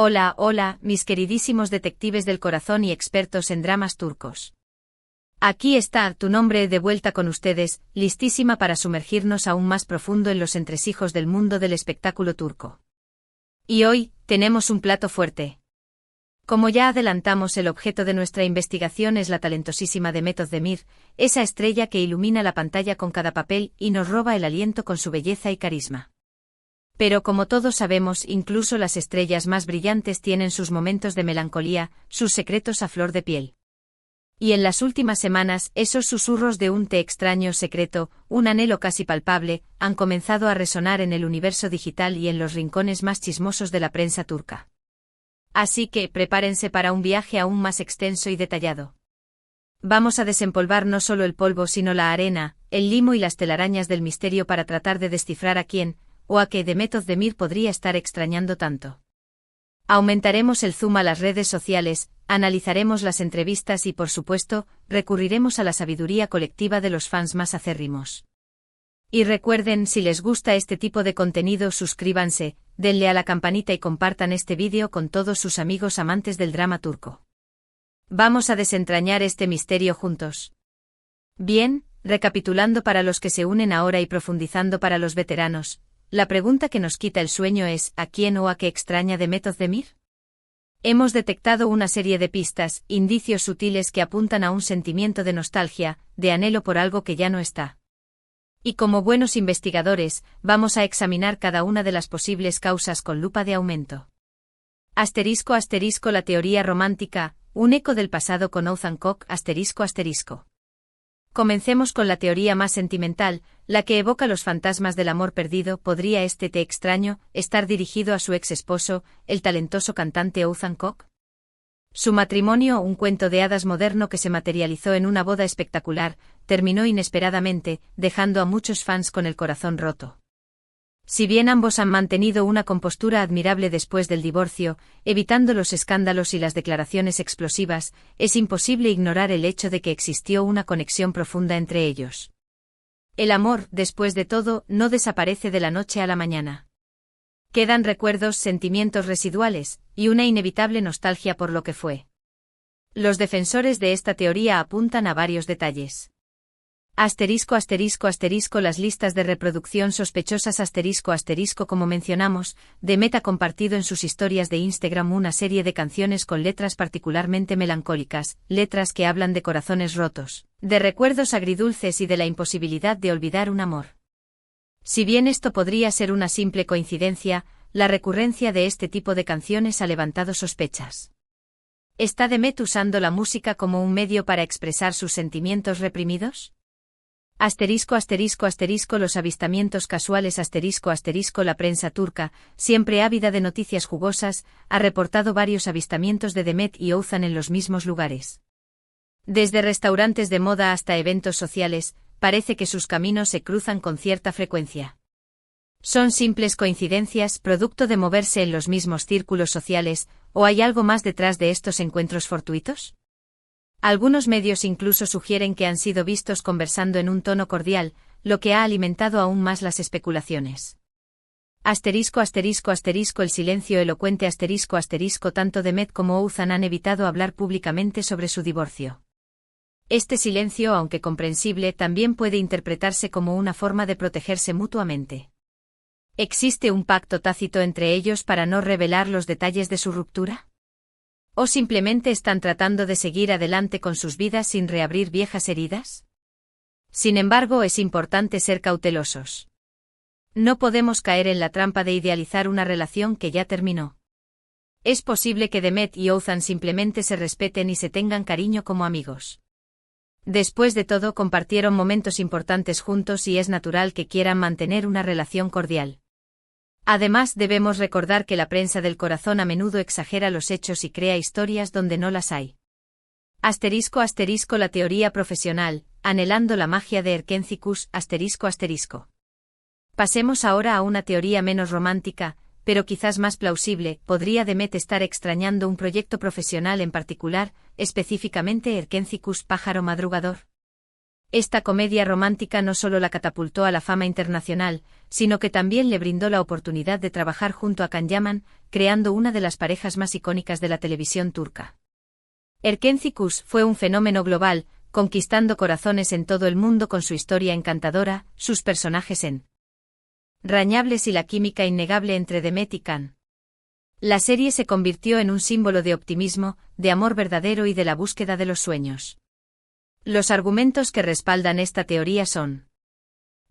Hola, hola, mis queridísimos detectives del corazón y expertos en dramas turcos. Aquí está tu nombre de vuelta con ustedes, listísima para sumergirnos aún más profundo en los entresijos del mundo del espectáculo turco. Y hoy, tenemos un plato fuerte. Como ya adelantamos, el objeto de nuestra investigación es la talentosísima Demet Özdemir, esa estrella que ilumina la pantalla con cada papel y nos roba el aliento con su belleza y carisma. Pero como todos sabemos, incluso las estrellas más brillantes tienen sus momentos de melancolía, sus secretos a flor de piel. Y en las últimas semanas, esos susurros de un té extraño secreto, un anhelo casi palpable, han comenzado a resonar en el universo digital y en los rincones más chismosos de la prensa turca. Así que, prepárense para un viaje aún más extenso y detallado. Vamos a desempolvar no solo el polvo sino la arena, el limo y las telarañas del misterio para tratar de descifrar a quién, o a qué Demet Özdemir podría estar extrañando tanto. Aumentaremos el zoom a las redes sociales, analizaremos las entrevistas y, por supuesto, recurriremos a la sabiduría colectiva de los fans más acérrimos. Y recuerden, si les gusta este tipo de contenido, suscríbanse, denle a la campanita y compartan este vídeo con todos sus amigos amantes del drama turco. Vamos a desentrañar este misterio juntos. Bien, recapitulando para los que se unen ahora y profundizando para los veteranos, la pregunta que nos quita el sueño es: ¿a quién o a qué extraña Demet Özdemir? Hemos detectado una serie de pistas, indicios sutiles que apuntan a un sentimiento de nostalgia, de anhelo por algo que ya no está. Y como buenos investigadores, vamos a examinar cada una de las posibles causas con lupa de aumento. Asterisco asterisco la teoría romántica, un eco del pasado con Oğuzhan Koç asterisco asterisco. Comencemos con la teoría más sentimental, la que evoca los fantasmas del amor perdido. ¿Podría este té extraño estar dirigido a su ex esposo, el talentoso cantante Oğuzhan Koç? Su matrimonio, un cuento de hadas moderno que se materializó en una boda espectacular, terminó inesperadamente, dejando a muchos fans con el corazón roto. Si bien ambos han mantenido una compostura admirable después del divorcio, evitando los escándalos y las declaraciones explosivas, es imposible ignorar el hecho de que existió una conexión profunda entre ellos. El amor, después de todo, no desaparece de la noche a la mañana. Quedan recuerdos, sentimientos residuales, y una inevitable nostalgia por lo que fue. Los defensores de esta teoría apuntan a varios detalles. Asterisco asterisco asterisco las listas de reproducción sospechosas asterisco asterisco como mencionamos, Demet ha compartido en sus historias de Instagram una serie de canciones con letras particularmente melancólicas, letras que hablan de corazones rotos, de recuerdos agridulces y de la imposibilidad de olvidar un amor. Si bien esto podría ser una simple coincidencia, la recurrencia de este tipo de canciones ha levantado sospechas. ¿Está Demet usando la música como un medio para expresar sus sentimientos reprimidos? Asterisco asterisco asterisco los avistamientos casuales asterisco asterisco la prensa turca, siempre ávida de noticias jugosas, ha reportado varios avistamientos de Demet y Oğuzhan en los mismos lugares. Desde restaurantes de moda hasta eventos sociales, parece que sus caminos se cruzan con cierta frecuencia. ¿Son simples coincidencias, producto de moverse en los mismos círculos sociales, o hay algo más detrás de estos encuentros fortuitos? Algunos medios incluso sugieren que han sido vistos conversando en un tono cordial, lo que ha alimentado aún más las especulaciones. Asterisco asterisco asterisco el silencio elocuente asterisco asterisco tanto Demet como Oğuzhan han evitado hablar públicamente sobre su divorcio. Este silencio, aunque comprensible, también puede interpretarse como una forma de protegerse mutuamente. ¿Existe un pacto tácito entre ellos para no revelar los detalles de su ruptura? ¿O simplemente están tratando de seguir adelante con sus vidas sin reabrir viejas heridas? Sin embargo, es importante ser cautelosos. No podemos caer en la trampa de idealizar una relación que ya terminó. Es posible que Demet y Oğuzhan simplemente se respeten y se tengan cariño como amigos. Después de todo, compartieron momentos importantes juntos y es natural que quieran mantener una relación cordial. Además, debemos recordar que la prensa del corazón a menudo exagera los hechos y crea historias donde no las hay. Asterisco asterisco la teoría profesional, anhelando la magia de Erkenci asterisco asterisco. Pasemos ahora a una teoría menos romántica, pero quizás más plausible. ¿Podría Demet estar extrañando un proyecto profesional en particular, específicamente Erkenci pájaro madrugador? Esta comedia romántica no solo la catapultó a la fama internacional, sino que también le brindó la oportunidad de trabajar junto a Can Yaman, creando una de las parejas más icónicas de la televisión turca. Erken Cikus fue un fenómeno global, conquistando corazones en todo el mundo con su historia encantadora, sus personajes entrañables y la química innegable entre Demet y Can. La serie se convirtió en un símbolo de optimismo, de amor verdadero y de la búsqueda de los sueños. Los argumentos que respaldan esta teoría son: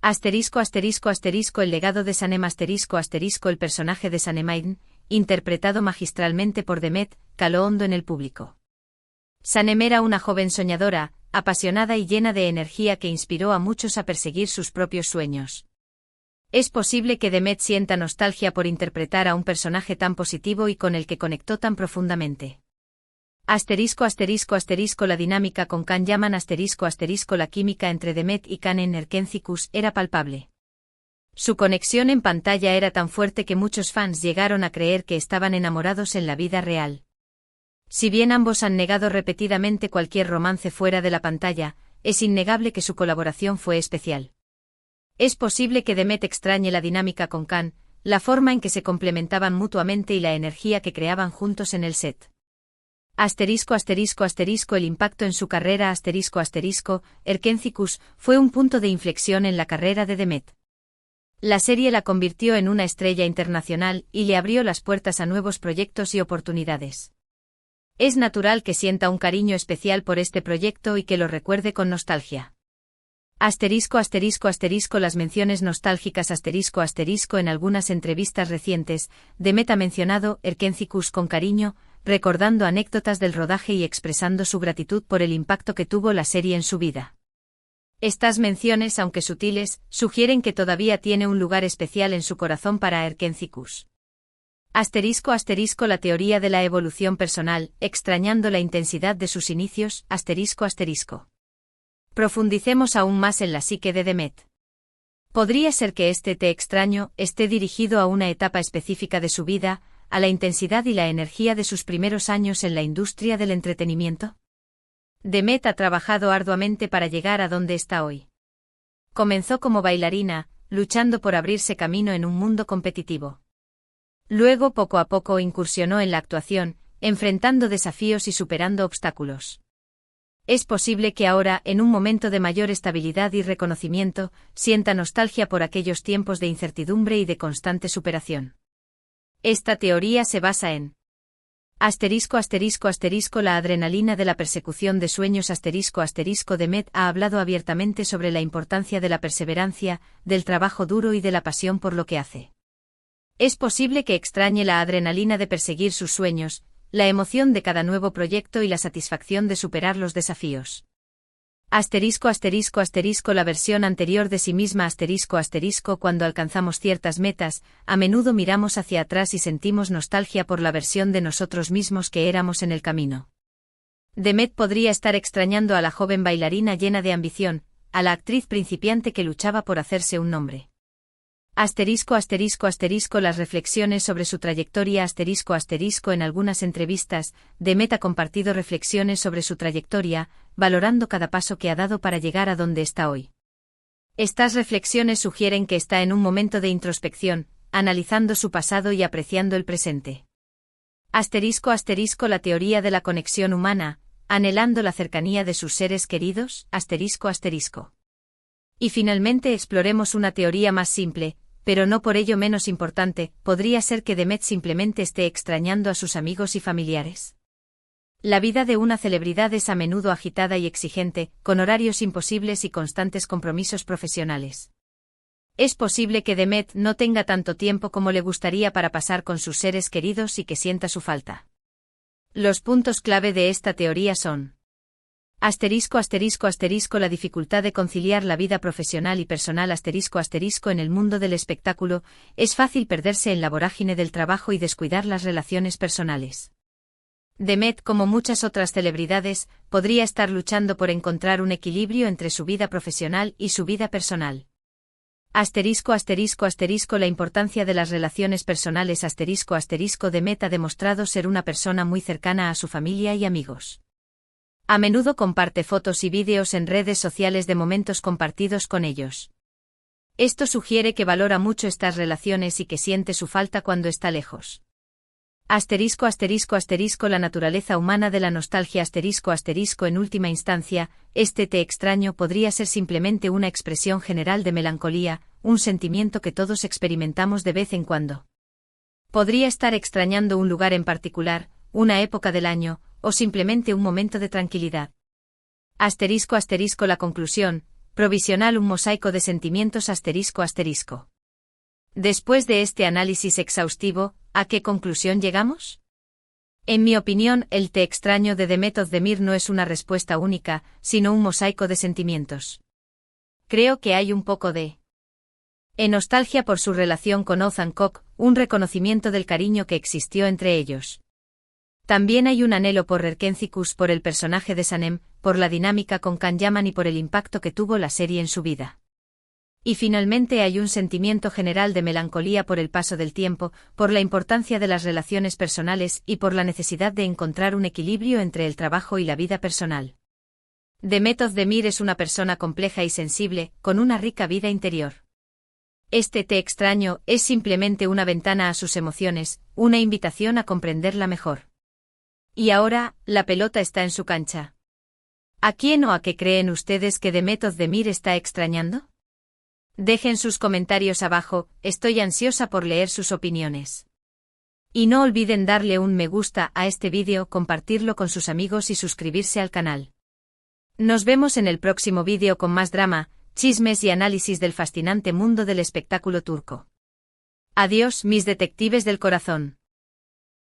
el legado de Sanem el personaje de Sanem, interpretado magistralmente por Demet, caló hondo en el público. Sanem era una joven soñadora, apasionada y llena de energía que inspiró a muchos a perseguir sus propios sueños. Es posible que Demet sienta nostalgia por interpretar a un personaje tan positivo y con el que conectó tan profundamente. La dinámica con Can Yaman la química entre Demet y Can en Erken Cikus era palpable. Su conexión en pantalla era tan fuerte que muchos fans llegaron a creer que estaban enamorados en la vida real. Si bien ambos han negado repetidamente cualquier romance fuera de la pantalla, es innegable que su colaboración fue especial. Es posible que Demet extrañe la dinámica con Can, la forma en que se complementaban mutuamente y la energía que creaban juntos en el set. El impacto en su carrera Erken Cikus fue un punto de inflexión en la carrera de Demet. La serie la convirtió en una estrella internacional y le abrió las puertas a nuevos proyectos y oportunidades. Es natural que sienta un cariño especial por este proyecto y que lo recuerde con nostalgia. Las menciones nostálgicas en algunas entrevistas recientes, Demet ha mencionado Erken Cikus con cariño, recordando anécdotas del rodaje y expresando su gratitud por el impacto que tuvo la serie en su vida. Estas menciones, aunque sutiles, sugieren que todavía tiene un lugar especial en su corazón para Erken Cikus. La teoría de la evolución personal, extrañando la intensidad de sus inicios, Profundicemos aún más en la psique de Demet. Podría ser que este te extraño esté dirigido a una etapa específica de su vida, a la intensidad y la energía de sus primeros años en la industria del entretenimiento. Demet ha trabajado arduamente para llegar a donde está hoy. Comenzó como bailarina, luchando por abrirse camino en un mundo competitivo. Luego poco a poco incursionó en la actuación, enfrentando desafíos y superando obstáculos. Es posible que ahora, en un momento de mayor estabilidad y reconocimiento, sienta nostalgia por aquellos tiempos de incertidumbre y de constante superación. Esta teoría se basa en la adrenalina de la persecución de sueños Demet ha hablado abiertamente sobre la importancia de la perseverancia, del trabajo duro y de la pasión por lo que hace. Es posible que extrañe la adrenalina de perseguir sus sueños, la emoción de cada nuevo proyecto y la satisfacción de superar los desafíos. La versión anterior de sí misma cuando alcanzamos ciertas metas, a menudo miramos hacia atrás y sentimos nostalgia por la versión de nosotros mismos que éramos en el camino. Demet podría estar extrañando a la joven bailarina llena de ambición, a la actriz principiante que luchaba por hacerse un nombre. Las reflexiones sobre su trayectoria en algunas entrevistas, Demet ha compartido reflexiones sobre su trayectoria, valorando cada paso que ha dado para llegar a donde está hoy. Estas reflexiones sugieren que está en un momento de introspección, analizando su pasado y apreciando el presente. La teoría de la conexión humana, anhelando la cercanía de sus seres queridos, Y finalmente exploremos una teoría más simple, pero no por ello menos importante, podría ser que Demet simplemente esté extrañando a sus amigos y familiares. La vida de una celebridad es a menudo agitada y exigente, con horarios imposibles y constantes compromisos profesionales. Es posible que Demet no tenga tanto tiempo como le gustaría para pasar con sus seres queridos y que sienta su falta. Los puntos clave de esta teoría son: la dificultad de conciliar la vida profesional y personal en el mundo del espectáculo, es fácil perderse en la vorágine del trabajo y descuidar las relaciones personales. Demet, como muchas otras celebridades, podría estar luchando por encontrar un equilibrio entre su vida profesional y su vida personal. La importancia de las relaciones personales Demet ha demostrado ser una persona muy cercana a su familia y amigos. A menudo comparte fotos y vídeos en redes sociales de momentos compartidos con ellos. Esto sugiere que valora mucho estas relaciones y que siente su falta cuando está lejos. ***** La naturaleza humana de la nostalgia ****. En última instancia, este te extraño podría ser simplemente una expresión general de melancolía, un sentimiento que todos experimentamos de vez en cuando. Podría estar extrañando un lugar en particular, una época del año, o simplemente un momento de tranquilidad. La conclusión, provisional, un mosaico de sentimientos ****. Después de este análisis exhaustivo, ¿a qué conclusión llegamos? En mi opinión, el te extraño de Demet Özdemir no es una respuesta única, sino un mosaico de sentimientos. Creo que hay un poco de nostalgia por su relación con Ozan Koç, un reconocimiento del cariño que existió entre ellos. También hay un anhelo por Erkenci por el personaje de Sanem, por la dinámica con Can Yaman y por el impacto que tuvo la serie en su vida. Y finalmente hay un sentimiento general de melancolía por el paso del tiempo, por la importancia de las relaciones personales y por la necesidad de encontrar un equilibrio entre el trabajo y la vida personal. Demet Özdemir es una persona compleja y sensible, con una rica vida interior. Este te extraño es simplemente una ventana a sus emociones, una invitación a comprenderla mejor. Y ahora, la pelota está en su cancha. ¿A quién o a qué creen ustedes que Demet Özdemir está extrañando? Dejen sus comentarios abajo, estoy ansiosa por leer sus opiniones. Y no olviden darle un me gusta a este vídeo, compartirlo con sus amigos y suscribirse al canal. Nos vemos en el próximo vídeo con más drama, chismes y análisis del fascinante mundo del espectáculo turco. Adiós, mis detectives del corazón.